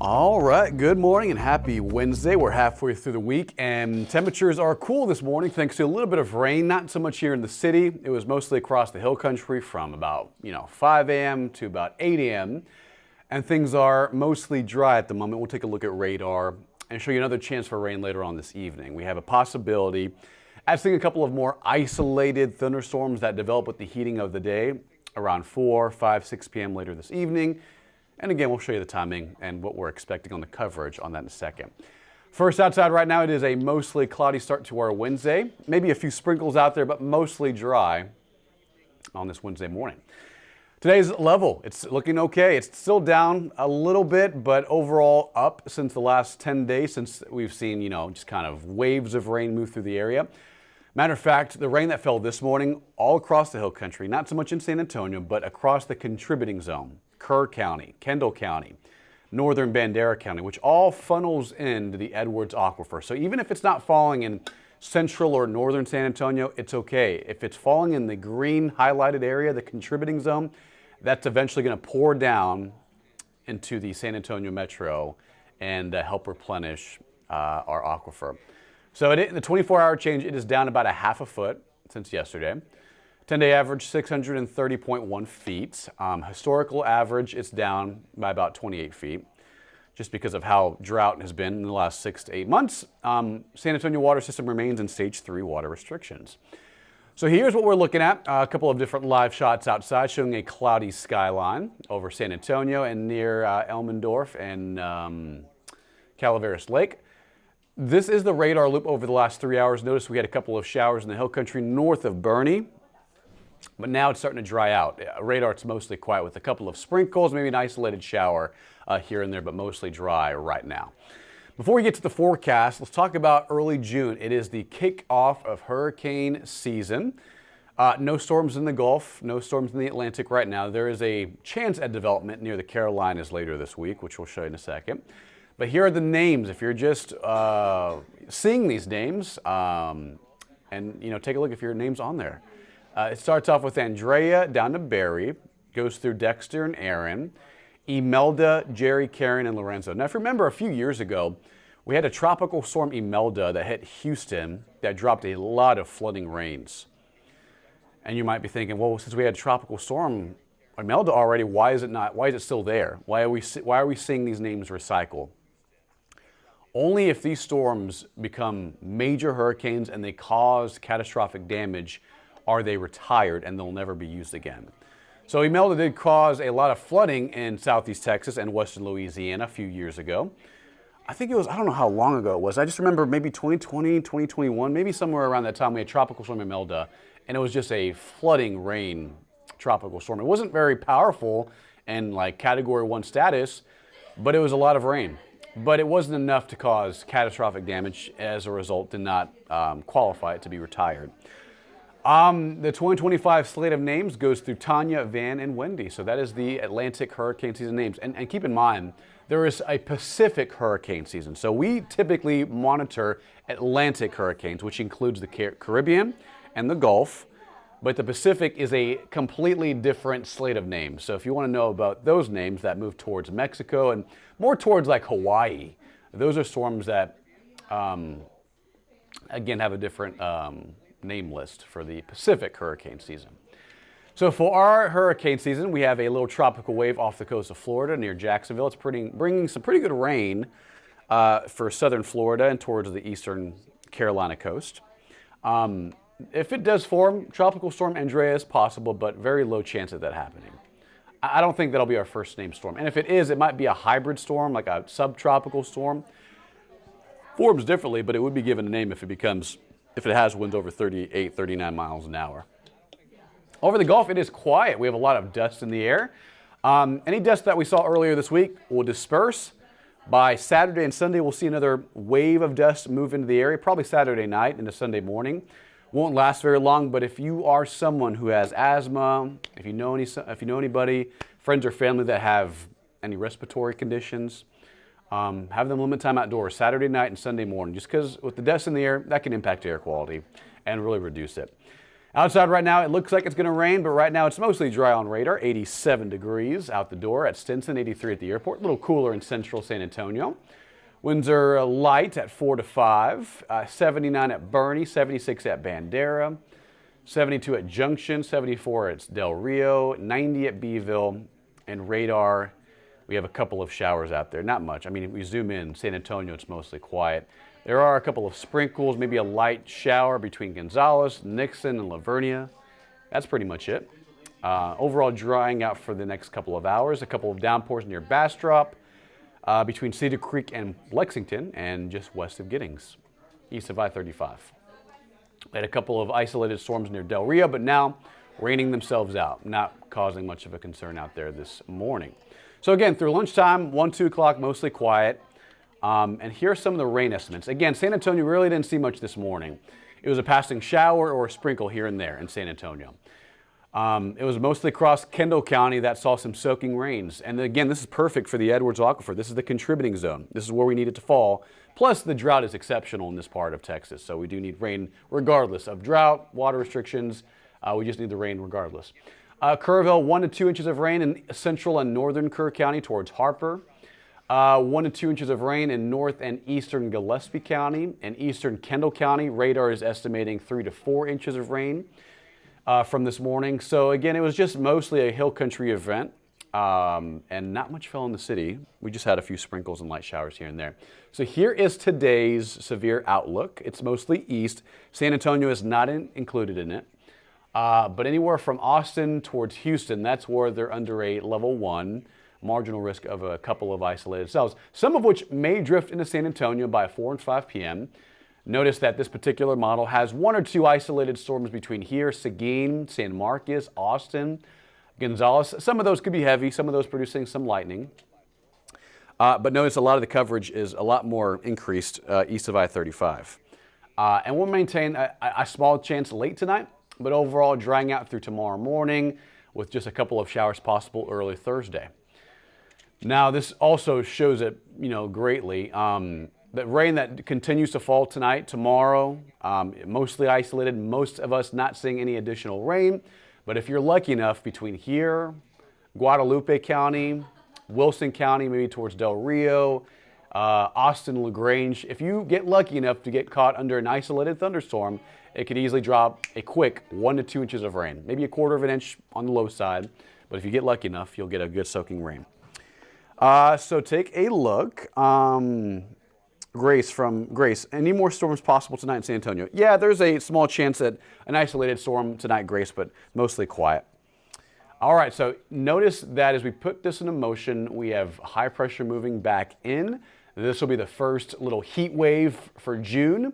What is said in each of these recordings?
All right, good morning and happy Wednesday. We're halfway through the week and temperatures are cool this morning thanks to a little bit of rain, not so much here in the city. It was mostly across the hill country from about 5 a.m. to about 8 a.m. And things are mostly dry at the moment. We'll take a look at radar and show you another chance for rain later on this evening. We have a possibility, I've seen a couple of more isolated thunderstorms that develop with the heating of the day around 4, 5, 6 p.m. later this evening. And again, we'll show you the timing and what we're expecting on the coverage on that in a second. First, outside right now, it is a mostly cloudy start to our Wednesday. Maybe a few sprinkles out there, but mostly dry on this Wednesday morning. Today's level, it's looking okay. It's still down a little bit, but overall up since the last 10 days, since we've seen, just kind of waves of rain move through the area. Matter of fact, the rain that fell this morning all across the hill country, not so much in San Antonio, but across the contributing zone. Kerr County, Kendall County, northern Bandera County, which all funnels into the Edwards Aquifer. So even if it's not falling in central or northern San Antonio, it's okay. If it's falling in the green highlighted area, the contributing zone, that's eventually going to pour down into the San Antonio metro and help replenish our aquifer. So in the 24-hour change, it is down about a half a foot since yesterday. 10-day average, 630.1 feet. Historical average, it's down by about 28 feet, just because of how drought has been in the last 6 to 8 months. San Antonio water system remains in stage 3 water restrictions. So here's what we're looking at. A couple of different live shots outside showing a cloudy skyline over San Antonio and near Elmendorf and Calaveras Lake. This is the radar loop over the last 3 hours. Notice we had a couple of showers in the hill country north of Bernie. But now it's starting to dry out. Radar, it's mostly quiet with a couple of sprinkles, maybe an isolated shower here and there, but mostly dry right now. Before we get to the forecast, let's talk about early June. It is the kickoff of hurricane season. No storms in the Gulf, no storms in the Atlantic right now. There is a chance at development near the Carolinas later this week, which we'll show you in a second. But here are the names. If you're just seeing these names, and take a look if your name's on there. It starts off with Andrea down to Barry, goes through Dexter and Aaron, Imelda, Jerry, Karen, and Lorenzo. Now, if you remember a few years ago, we had a tropical storm Imelda that hit Houston that dropped a lot of flooding rains. And you might be thinking, well, since we had a tropical storm Imelda already, why is it still there? Why are we seeing these names recycle? Only if these storms become major hurricanes and they cause catastrophic damage are they retired and they'll never be used again. So Imelda did cause a lot of flooding in southeast Texas and western Louisiana a few years ago. I think it was, I don't know how long ago it was. I just remember maybe 2020, 2021, maybe somewhere around that time we had Tropical Storm Imelda, and it was just a flooding rain tropical storm. It wasn't very powerful and like Category 1 status, but it was a lot of rain. But it wasn't enough to cause catastrophic damage. As a result, did not qualify it to be retired. The 2025 slate of names goes through Tanya, Van, and Wendy. So that is the Atlantic hurricane season names. And keep in mind, there is a Pacific hurricane season. So we typically monitor Atlantic hurricanes, which includes the Caribbean and the Gulf. But the Pacific is a completely different slate of names. So if you want to know about those names that move towards Mexico and more towards like Hawaii, those are storms that, again, have a different name list for the Pacific hurricane season. So for our hurricane season, we have a little tropical wave off the coast of Florida near Jacksonville. It's bringing some pretty good rain for southern Florida and towards the eastern Carolina coast. If it does form, Tropical Storm Andrea is possible, but very low chance of that happening. I don't think that'll be our first named storm. And if it is, it might be a hybrid storm, like a subtropical storm. Forms differently, but it would be given a name if it has winds over 38, 39 miles an hour. Over the Gulf, it is quiet. We have a lot of dust in the air. Any dust that we saw earlier this week will disperse. By Saturday and Sunday, we'll see another wave of dust move into the area, probably Saturday night into Sunday morning. Won't last very long, but if you are someone who has asthma, if you know anybody, friends or family that have any respiratory conditions, have them limit time outdoors Saturday night and Sunday morning, just because with the dust in the air, that can impact air quality and really reduce it. Outside right now, it looks like it's going to rain, but right now it's mostly dry on radar. 87 degrees out the door at Stinson, 83 at the airport. A little cooler in central San Antonio. Winds are light at 4 to 5. 79 at Bernie, 76 at Bandera, 72 at Junction, 74 at Del Rio, 90 at Beeville, and radar. We have a couple of showers out there. Not much. I mean, if we zoom in, San Antonio, it's mostly quiet. There are a couple of sprinkles, maybe a light shower between Gonzales, Nixon, and Lavernia. That's pretty much it. Overall drying out for the next couple of hours. A couple of downpours near Bastrop, between Cedar Creek and Lexington, and just west of Giddings, east of I-35. We had a couple of isolated storms near Del Rio, but now raining themselves out, not causing much of a concern out there this morning. So again, through lunchtime, 1, 2 o'clock, mostly quiet. And here are some of the rain estimates. Again, San Antonio really didn't see much this morning. It was a passing shower or a sprinkle here and there in San Antonio. It was mostly across Kendall County that saw some soaking rains. And again, this is perfect for the Edwards Aquifer. This is the contributing zone. This is where we need it to fall. Plus, the drought is exceptional in this part of Texas. So we do need rain regardless of drought, water restrictions. We just need the rain regardless. Kerrville, 1 to 2 inches of rain in central and northern Kerr County towards Harper. 1 to 2 inches of rain in north and eastern Gillespie County. In eastern Kendall County, radar is estimating 3 to 4 inches of rain from this morning. So again, it was just mostly a hill country event, and not much fell in the city. We just had a few sprinkles and light showers here and there. So here is today's severe outlook. It's mostly east. San Antonio is not included in it. But anywhere from Austin towards Houston, that's where they're under a level 1. Marginal risk of a couple of isolated cells, some of which may drift into San Antonio by 4 and 5 p.m. Notice that this particular model has 1 or 2 isolated storms between here, Seguin, San Marcos, Austin, Gonzales. Some of those could be heavy, some of those producing some lightning. But notice a lot of the coverage is a lot more increased east of I-35. And we'll maintain a small chance late tonight, but overall drying out through tomorrow morning with just a couple of showers possible early Thursday. Now, this also shows it, greatly. The rain that continues to fall tonight, tomorrow, mostly isolated. Most of us not seeing any additional rain. But if you're lucky enough between here, Guadalupe County, Wilson County, maybe towards Del Rio, Austin, LaGrange, if you get lucky enough to get caught under an isolated thunderstorm, it could easily drop a quick 1 to 2 inches of rain, maybe a 1/4 of an inch on the low side. But if you get lucky enough, you'll get a good soaking rain. So take a look. Grace, any more storms possible tonight in San Antonio? Yeah, there's a small chance at an isolated storm tonight, Grace, but mostly quiet. All right, so notice that as we put this into motion, we have high pressure moving back in. This will be the first little heat wave for June.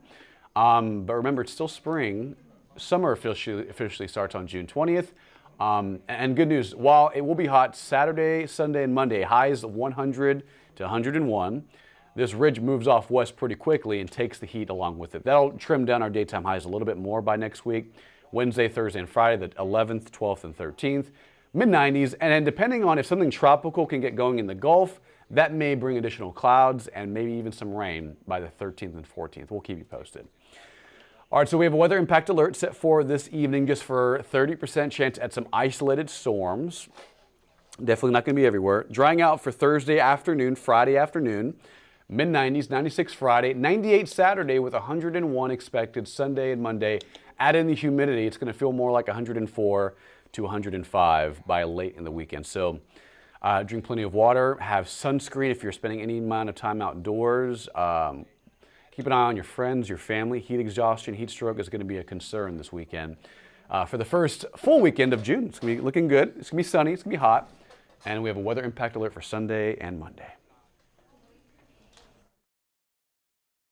But remember, it's still spring. Summer officially starts on June 20th. And good news, while it will be hot Saturday, Sunday, and Monday, highs 100 to 101, this ridge moves off west pretty quickly and takes the heat along with it. That'll trim down our daytime highs a little bit more by next week. Wednesday, Thursday, and Friday, the 11th, 12th, and 13th. Mid-90s, and then depending on if something tropical can get going in the Gulf, that may bring additional clouds and maybe even some rain by the 13th and 14th. We'll keep you posted. All right, so we have a weather impact alert set for this evening just for 30% chance at some isolated storms. Definitely not going to be everywhere. Drying out for Thursday afternoon, Friday afternoon. Mid-90s, 96 Friday, 98 Saturday with 101 expected Sunday and Monday. Add in the humidity, it's going to feel more like 104 to 105 by late in the weekend. So drink plenty of water, have sunscreen if you're spending any amount of time outdoors. Keep an eye on your friends, your family. Heat exhaustion, heat stroke is going to be a concern this weekend. For the first full weekend of June, it's going to be looking good. It's going to be sunny, it's going to be hot. And we have a weather impact alert for Sunday and Monday.